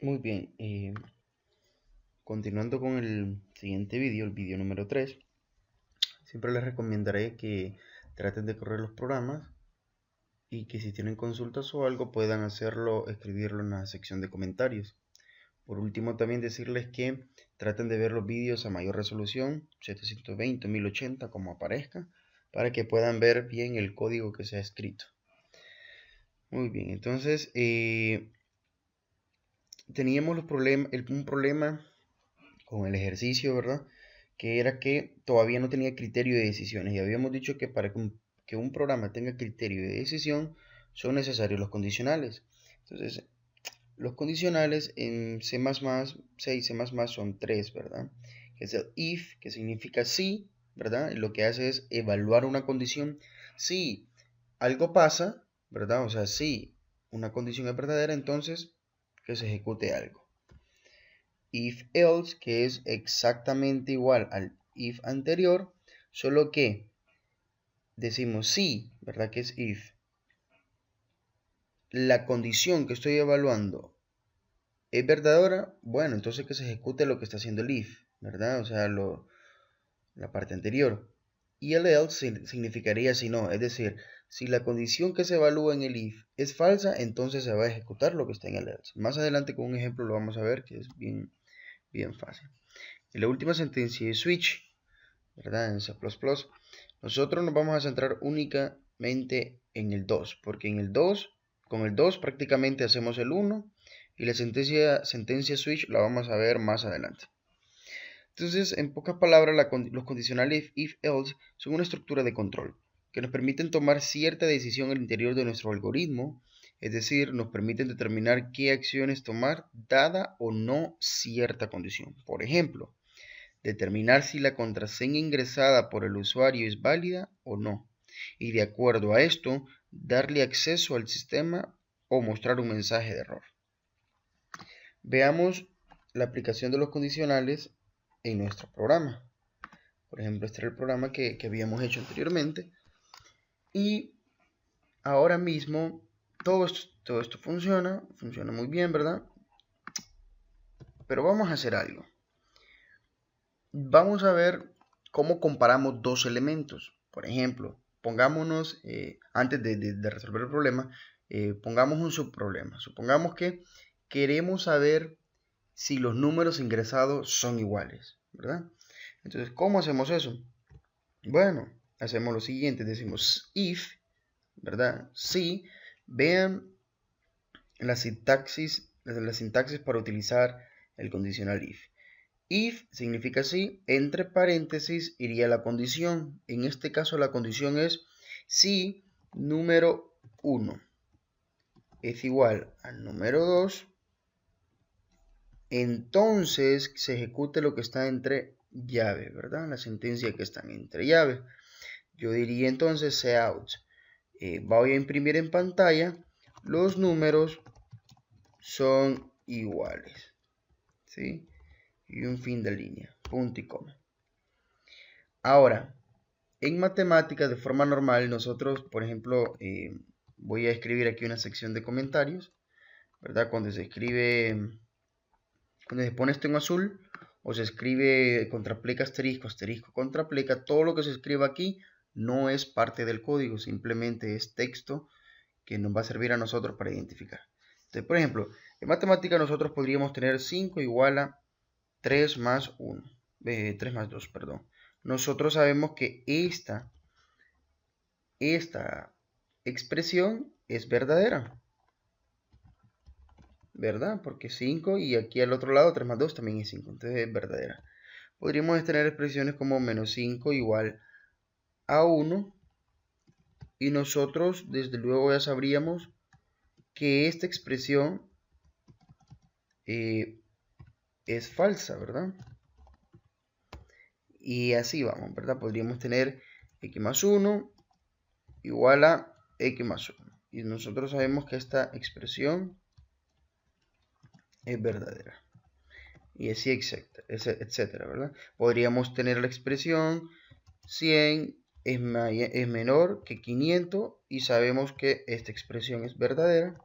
Muy bien, continuando con el siguiente vídeo, el vídeo número 3, siempre les recomendaré que traten de correr los programas y que si tienen consultas o algo puedan hacerlo, escribirlo en la sección de comentarios. Por último, también decirles que traten de ver los vídeos a mayor resolución, 720 1080 como aparezca, para que puedan ver bien el código que se ha escrito. Muy bien, entonces teníamos un problema con el ejercicio, ¿verdad? Que era que todavía no tenía criterio de decisiones y habíamos dicho que para que un programa tenga criterio de decisión son necesarios los condicionales. Entonces, los condicionales en C++, C y C++ son tres, ¿verdad? Que es el if, que significa si, ¿verdad? Lo que hace es evaluar una condición. Si algo pasa, ¿verdad? O sea, si una condición es verdadera, entonces que se ejecute algo. If else, que es exactamente igual al if anterior, solo que decimos si, ¿verdad? Que es if. La condición que estoy evaluando es verdadera, bueno, entonces que se ejecute lo que está haciendo el if, ¿verdad? O sea, la parte anterior. Y el else significaría si no, es decir, si la condición que se evalúa en el if es falsa, entonces se va a ejecutar lo que está en el else. Más adelante con un ejemplo lo vamos a ver, que es bien fácil. Y la última sentencia es switch, ¿verdad? En C++. Nosotros nos vamos a centrar únicamente en el 2, porque en el 2, con el 2 prácticamente hacemos el 1 y la sentencia switch la vamos a ver más adelante. Entonces, en pocas palabras, los condicionales if, else son una estructura de control que nos permiten tomar cierta decisión al interior de nuestro algoritmo, es decir, nos permiten determinar qué acciones tomar dada o no cierta condición. Por ejemplo, determinar si la contraseña ingresada por el usuario es válida o no, y de acuerdo a esto, darle acceso al sistema o mostrar un mensaje de error. Veamos la aplicación de los condicionales en nuestro programa. Por ejemplo, este era el programa que habíamos hecho anteriormente. Y ahora mismo todo esto funciona muy bien, ¿verdad? Pero vamos a hacer algo. Vamos a ver cómo comparamos dos elementos. Por ejemplo, pongámonos, antes de resolver el problema, pongamos un subproblema. Supongamos que queremos saber si los números ingresados son iguales, ¿verdad? Entonces, ¿cómo hacemos eso? Bueno, hacemos lo siguiente, decimos if, ¿verdad? Si, vean la sintaxis para utilizar el condicional if. If significa si, entre paréntesis iría la condición. En este caso la condición es si número 1 es igual al número 2, entonces se ejecute lo que está entre llave, ¿verdad? La sentencia que está entre llave. Yo diría entonces cout. Voy a imprimir en pantalla los números son iguales, ¿sí? Y un fin de línea, punto y coma. Ahora, en matemáticas de forma normal, nosotros, por ejemplo, voy a escribir aquí una sección de comentarios, ¿verdad? Cuando se pone esto en azul, o se escribe contraplica asterisco, asterisco contraplica, todo lo que se escriba aquí no es parte del código, simplemente es texto que nos va a servir a nosotros para identificar. Entonces, por ejemplo, en matemática nosotros podríamos tener 5 igual a 3 más 1, 3 más 2, perdón. Nosotros sabemos que esta expresión es verdadera, ¿verdad? Porque 5 y aquí al otro lado 3 más 2 también es 5, entonces es verdadera. Podríamos tener expresiones como menos 5 igual a 1 y nosotros desde luego ya sabríamos que esta expresión es falsa, ¿verdad? Y así vamos, ¿verdad? Podríamos tener x más 1 igual a x más 1. Y nosotros sabemos que esta expresión es verdadera. Y así etcétera, ¿verdad? Podríamos tener la expresión 100 es menor que 500 y sabemos que esta expresión es verdadera.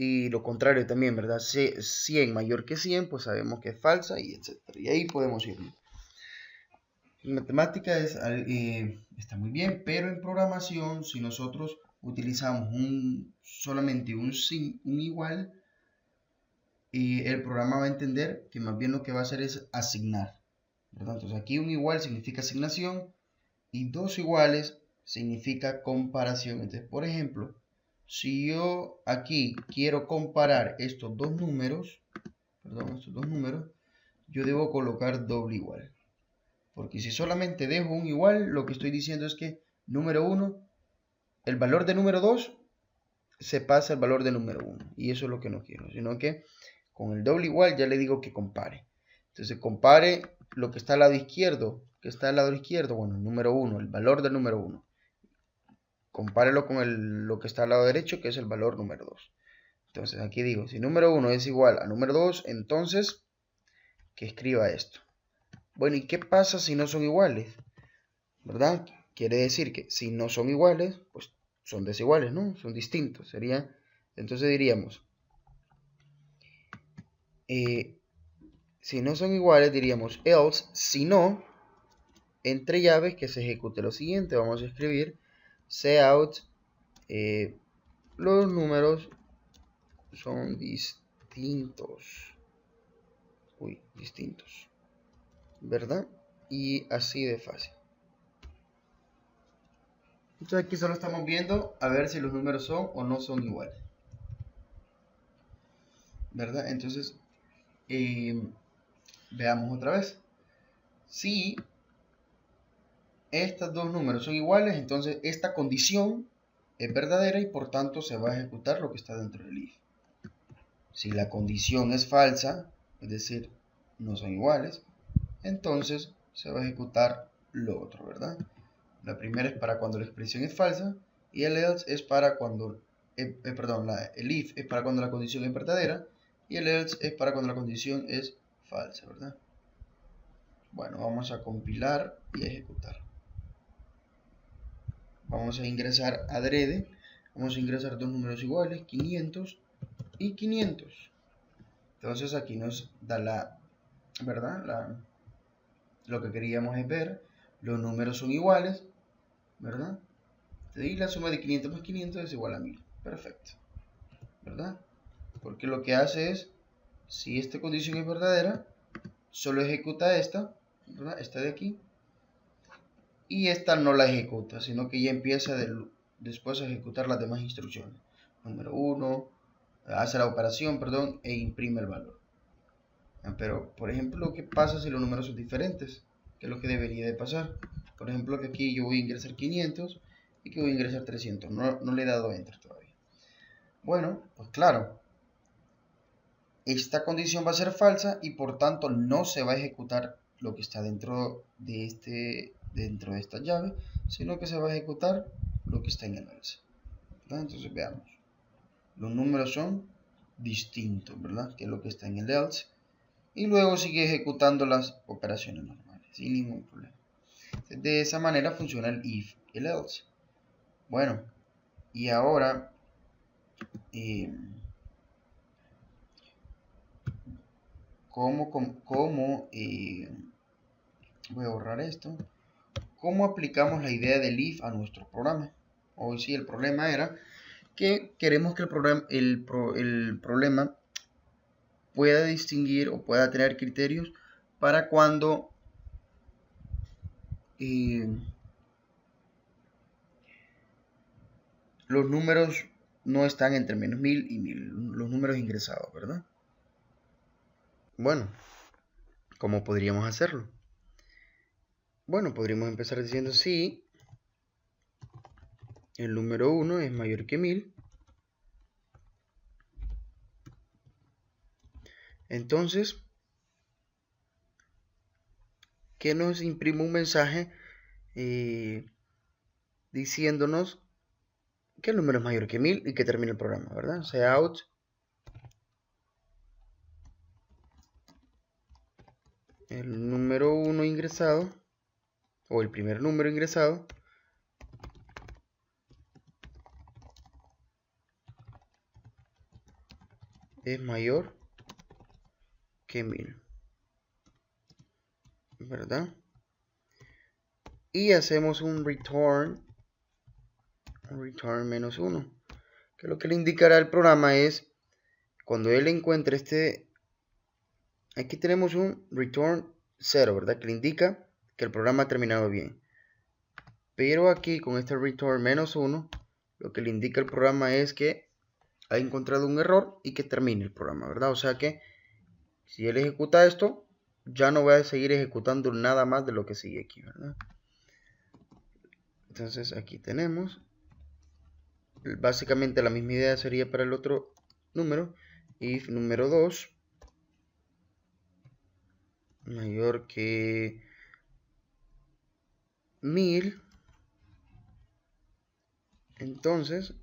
Y lo contrario también, ¿verdad? 100 mayor que 100, pues sabemos que es falsa y etcétera. Y ahí podemos irlo. En matemática está muy bien, pero en programación, si nosotros utilizamos solamente un igual, el programa va a entender que más bien lo que va a hacer es asignar, ¿verdad? Entonces aquí un igual significa asignación y dos iguales significa comparación. Entonces, por ejemplo, si yo aquí quiero comparar estos dos números, yo debo colocar doble igual. Porque si solamente dejo un igual, lo que estoy diciendo es que número 1, el valor de número 2 se pasa al valor de número 1. Y eso es lo que no quiero, sino que con el doble igual ya le digo que compare. Entonces compare lo que está al lado izquierdo. ¿Qué está al lado izquierdo? Bueno, el número 1, el valor del número 1. Compárelo con lo que está al lado derecho, que es el valor número 2. Entonces aquí digo, si número 1 es igual a número 2, entonces que escriba esto. Bueno, ¿y qué pasa si no son iguales? ¿Verdad? Quiere decir que si no son iguales, pues son desiguales, ¿no? Son distintos. Entonces diríamos, si no son iguales, diríamos else, si no, entre llaves que se ejecute lo siguiente. Vamos a escribir cout, los números son distintos. Distintos. ¿Verdad? Y así de fácil. Entonces aquí solo estamos viendo a ver si los números son o no son iguales. ¿Verdad? Entonces, veamos otra vez. Si estos dos números son iguales, entonces esta condición es verdadera y por tanto se va a ejecutar lo que está dentro del if. Si la condición es falsa, es decir, no son iguales, entonces se va a ejecutar lo otro, ¿verdad? La primera es para cuando la expresión es falsa y el else es para cuando, el if es para cuando la condición es verdadera y el else es para cuando la condición es falsa, ¿verdad? Bueno, vamos a compilar y a ejecutar. Vamos a ingresar adrede, vamos a ingresar dos números iguales, 500 y 500. Entonces aquí nos da ¿verdad? Lo que queríamos es ver, los números son iguales, ¿verdad? Y la suma de 500 más 500 es igual a 1000. Perfecto, ¿verdad? Porque lo que hace es, si esta condición es verdadera, solo ejecuta esta, ¿verdad? Esta de aquí. Y esta no la ejecuta, sino que ya empieza después a ejecutar las demás instrucciones. Número 1, hace la operación, e imprime el valor. Pero, por ejemplo, ¿qué pasa si los números son diferentes? ¿Qué es lo que debería de pasar? Por ejemplo, que aquí yo voy a ingresar 500 y que voy a ingresar 300. No le he dado enter todavía. Bueno, pues claro, esta condición va a ser falsa y por tanto no se va a ejecutar lo que está dentro de esta llave, sino que se va a ejecutar lo que está en el else. Entonces veamos. Los números son distintos, ¿verdad? Que es lo que está en el else. Y luego sigue ejecutando las operaciones normales, sin ningún problema. De esa manera funciona el if y el else. Bueno, y ahora voy a borrar esto. ¿Cómo aplicamos la idea del if a nuestro programa? Hoy sí, el problema era que queremos que el problema pueda distinguir o pueda tener criterios para cuando los números no están entre menos 1000 y 1000, los números ingresados, ¿verdad? Bueno, ¿cómo podríamos hacerlo? Bueno, podríamos empezar diciendo si el número 1 es mayor que 1000, entonces que nos imprime un mensaje diciéndonos que el número es mayor que 1000 y que termine el programa, ¿verdad? Cout el número 1 ingresado o el primer número ingresado es mayor que 1000, ¿verdad? Y hacemos un return menos 1, que lo que le indicará el programa es cuando él encuentre aquí tenemos un return 0, ¿verdad? Que le indica que el programa ha terminado bien. Pero aquí con este return menos 1, lo que le indica el programa es que ha encontrado un error y que termine el programa, ¿verdad? O sea que si él ejecuta esto, ya no voy a seguir ejecutando nada más de lo que sigue aquí, ¿verdad? Entonces aquí tenemos, básicamente la misma idea sería para el otro número, if número 2 mayor que 1000, entonces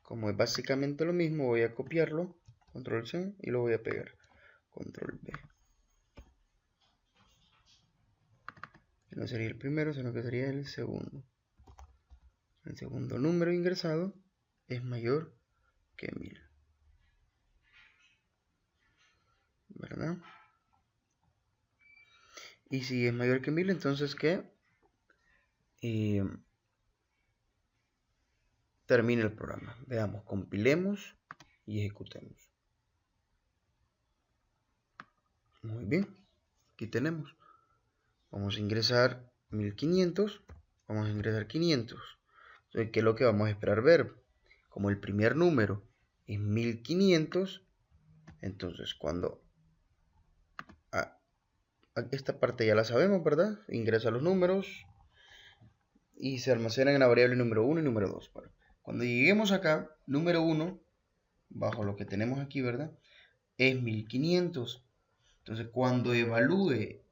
como es básicamente lo mismo, voy a copiarlo, control C, y lo voy a pegar, control V. No sería el primero, sino que sería el segundo. El segundo número ingresado es mayor que 1000, ¿verdad? Y si es mayor que 1000, entonces que termine el programa. Veamos, compilemos y ejecutemos. Muy bien, aquí tenemos. Vamos a ingresar 1500, vamos a ingresar 500. Entonces, ¿qué es lo que vamos a esperar ver? Como el primer número es 1500, entonces cuando esta parte ya la sabemos, ¿verdad? Ingresa los números y se almacenan en la variable número 1 y número 2. Bueno, cuando lleguemos acá, número 1, bajo lo que tenemos aquí, ¿verdad? Es 1500. Entonces, cuando evalúe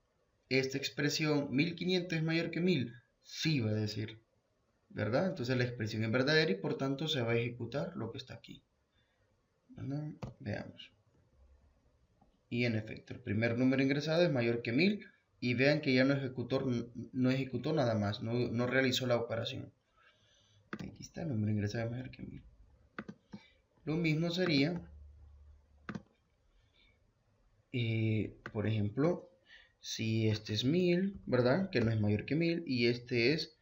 esta expresión, 1500 es mayor que 1000, sí va a decir, ¿verdad? Entonces la expresión es verdadera y por tanto se va a ejecutar lo que está aquí, ¿verdad? Veamos. Y en efecto, el primer número ingresado es mayor que 1000 y vean que ya no ejecutó nada más, no realizó la operación. Aquí está, el número ingresado es mayor que 1000. Lo mismo sería, por ejemplo, si este es 1000, ¿verdad? Que no es mayor que 1000 y este es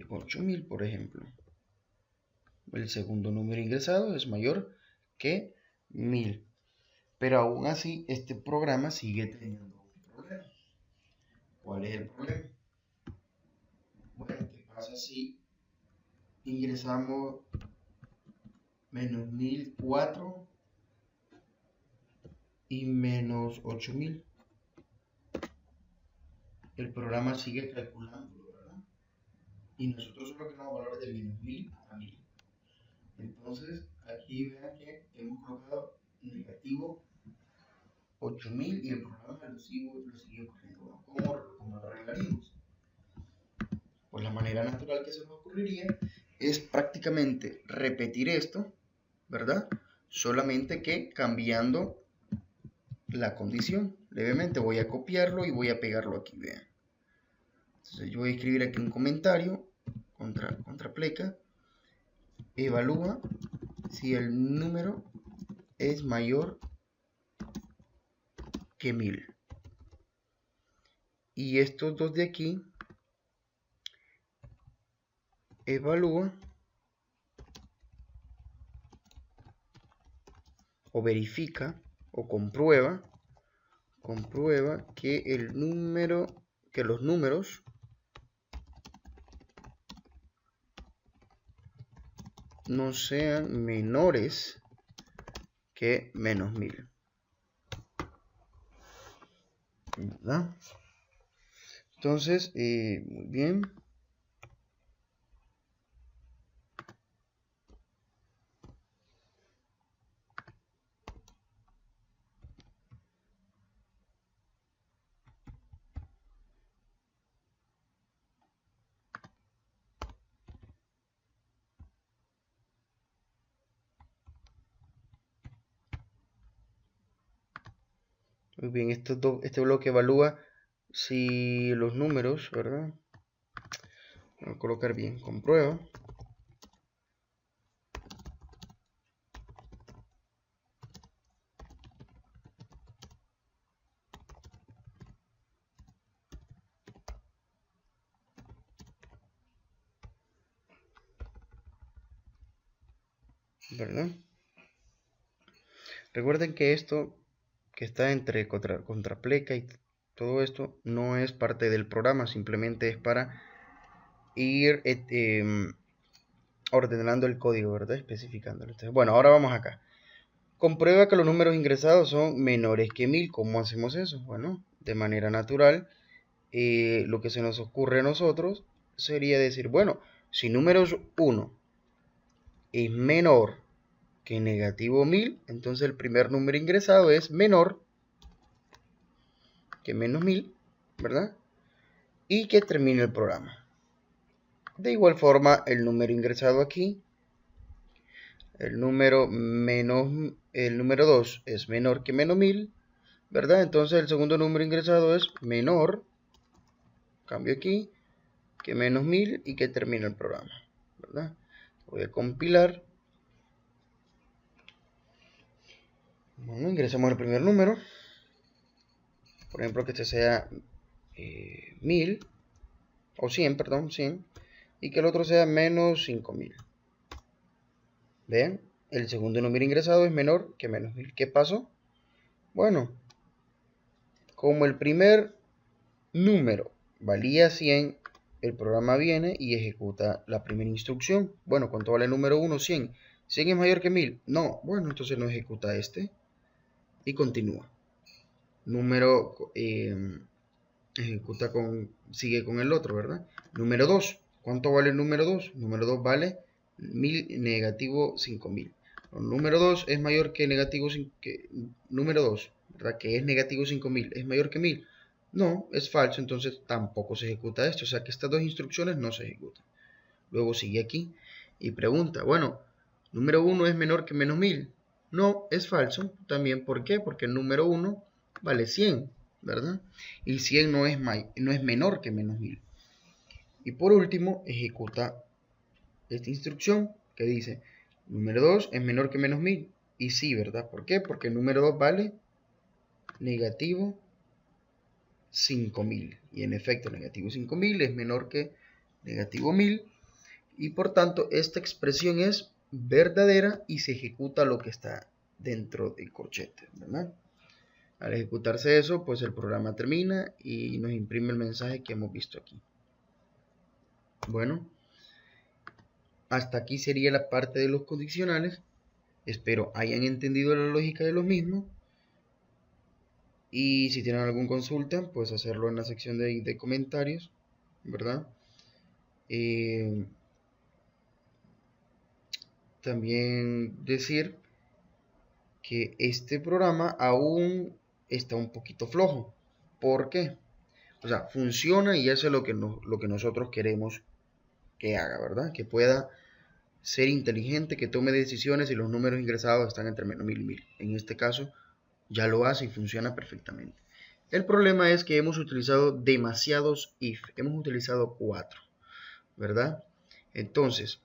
8000, por ejemplo. El segundo número ingresado es mayor que 1000. Pero aún así, este programa sigue teniendo un problema. ¿Cuál es el problema? Bueno, ¿qué pasa si ingresamos menos 1004 y menos 8000? El programa sigue calculando, ¿verdad? Y nosotros solo tenemos valores de menos 1000 a 1000. Entonces, aquí vean que hemos colocado negativo 8000 y el programa lo sigue corriendo. ¿Cómo lo arreglaríamos? Pues la manera natural que se nos ocurriría es prácticamente repetir esto, ¿verdad? Solamente que cambiando la condición. Levemente voy a copiarlo y voy a pegarlo aquí, vean. Entonces yo voy a escribir aquí un comentario contra pleca. Evalúa si el número es mayor que 1000. Y estos dos de aquí, evalúa o verifica o comprueba que los números no sean menores que menos 1000, ¿verdad? Entonces, muy bien. Muy bien, este bloque evalúa si los números, ¿verdad? Voy a colocar bien, comprueba. ¿Verdad? Recuerden que esto que está entre contrapleca y todo esto no es parte del programa, simplemente es para ir ordenando el código, ¿verdad? Especificándolo. Entonces, bueno, ahora vamos acá. Comprueba que los números ingresados son menores que 1000. ¿Cómo hacemos eso? Bueno, de manera natural, lo que se nos ocurre a nosotros sería decir, bueno, si números 1 es menor que negativo 1000, entonces el primer número ingresado es menor que menos 1000, ¿verdad? Y que termine el programa. De igual forma, el número ingresado aquí, el número 2 es menor que menos 1000, ¿verdad? Entonces el segundo número ingresado es menor, cambio aquí, que menos 1000 y que termine el programa, ¿verdad? Voy a compilar. Bueno, ingresamos el primer número. Por ejemplo, que este sea 1000, o 100, perdón, 100. Y que el otro sea menos 5000. Vean, el segundo número ingresado es menor que menos 1000. ¿Qué pasó? Bueno, como el primer número valía 100, el programa viene y ejecuta la primera instrucción. Bueno, ¿cuánto vale el número 1? 100. ¿100 es mayor que 1000? No. Bueno, entonces no ejecuta este y continúa. Número sigue con el otro, ¿verdad? Número 2. ¿Cuánto vale el número 2? Número 2 vale 1000 negativo 5000. Número 2 es mayor que negativo 5, número 2, ¿verdad? Que es negativo 5000, ¿es mayor que 1000? No, es falso, entonces tampoco se ejecuta esto. O sea que estas dos instrucciones no se ejecutan. Luego sigue aquí y pregunta, bueno, número 1 es menor que menos 1000. No, es falso. También, ¿por qué? Porque el número 1 vale 100, ¿verdad? Y 100 no es menor que menos 1000. Y por último, ejecuta esta instrucción que dice, número 2 es menor que menos 1000. Y sí, ¿verdad? ¿Por qué? Porque el número 2 vale negativo 5000. Y en efecto, negativo 5000 es menor que negativo 1000. Y por tanto, esta expresión es verdadera y se ejecuta lo que está dentro del corchete, ¿verdad? Al ejecutarse eso, pues el programa termina y nos imprime el mensaje que hemos visto aquí. Bueno, hasta aquí sería la parte de los condicionales. Espero hayan entendido la lógica de los mismos. Y si tienen alguna consulta, pues hacerlo en la sección de comentarios, ¿verdad? También decir que este programa aún está un poquito flojo. ¿Por qué? O sea, funciona y hace lo que nosotros queremos que haga, ¿verdad? Que pueda ser inteligente, que tome decisiones y los números ingresados están entre menos 1000 y 1000. En este caso, ya lo hace y funciona perfectamente. El problema es que hemos utilizado demasiados if. Hemos utilizado 4, ¿verdad? Entonces,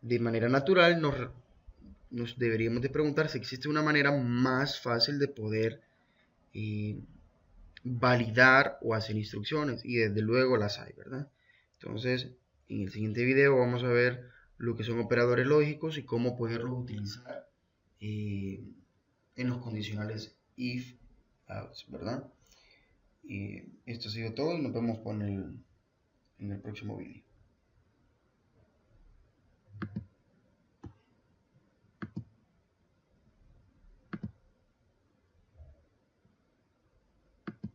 de manera natural, nos deberíamos de preguntar si existe una manera más fácil de poder validar o hacer instrucciones, y desde luego las hay, ¿verdad? Entonces, en el siguiente video vamos a ver lo que son operadores lógicos y cómo poderlos utilizar en los condicionales if, else, ¿verdad? Esto ha sido todo y nos vemos en el próximo video.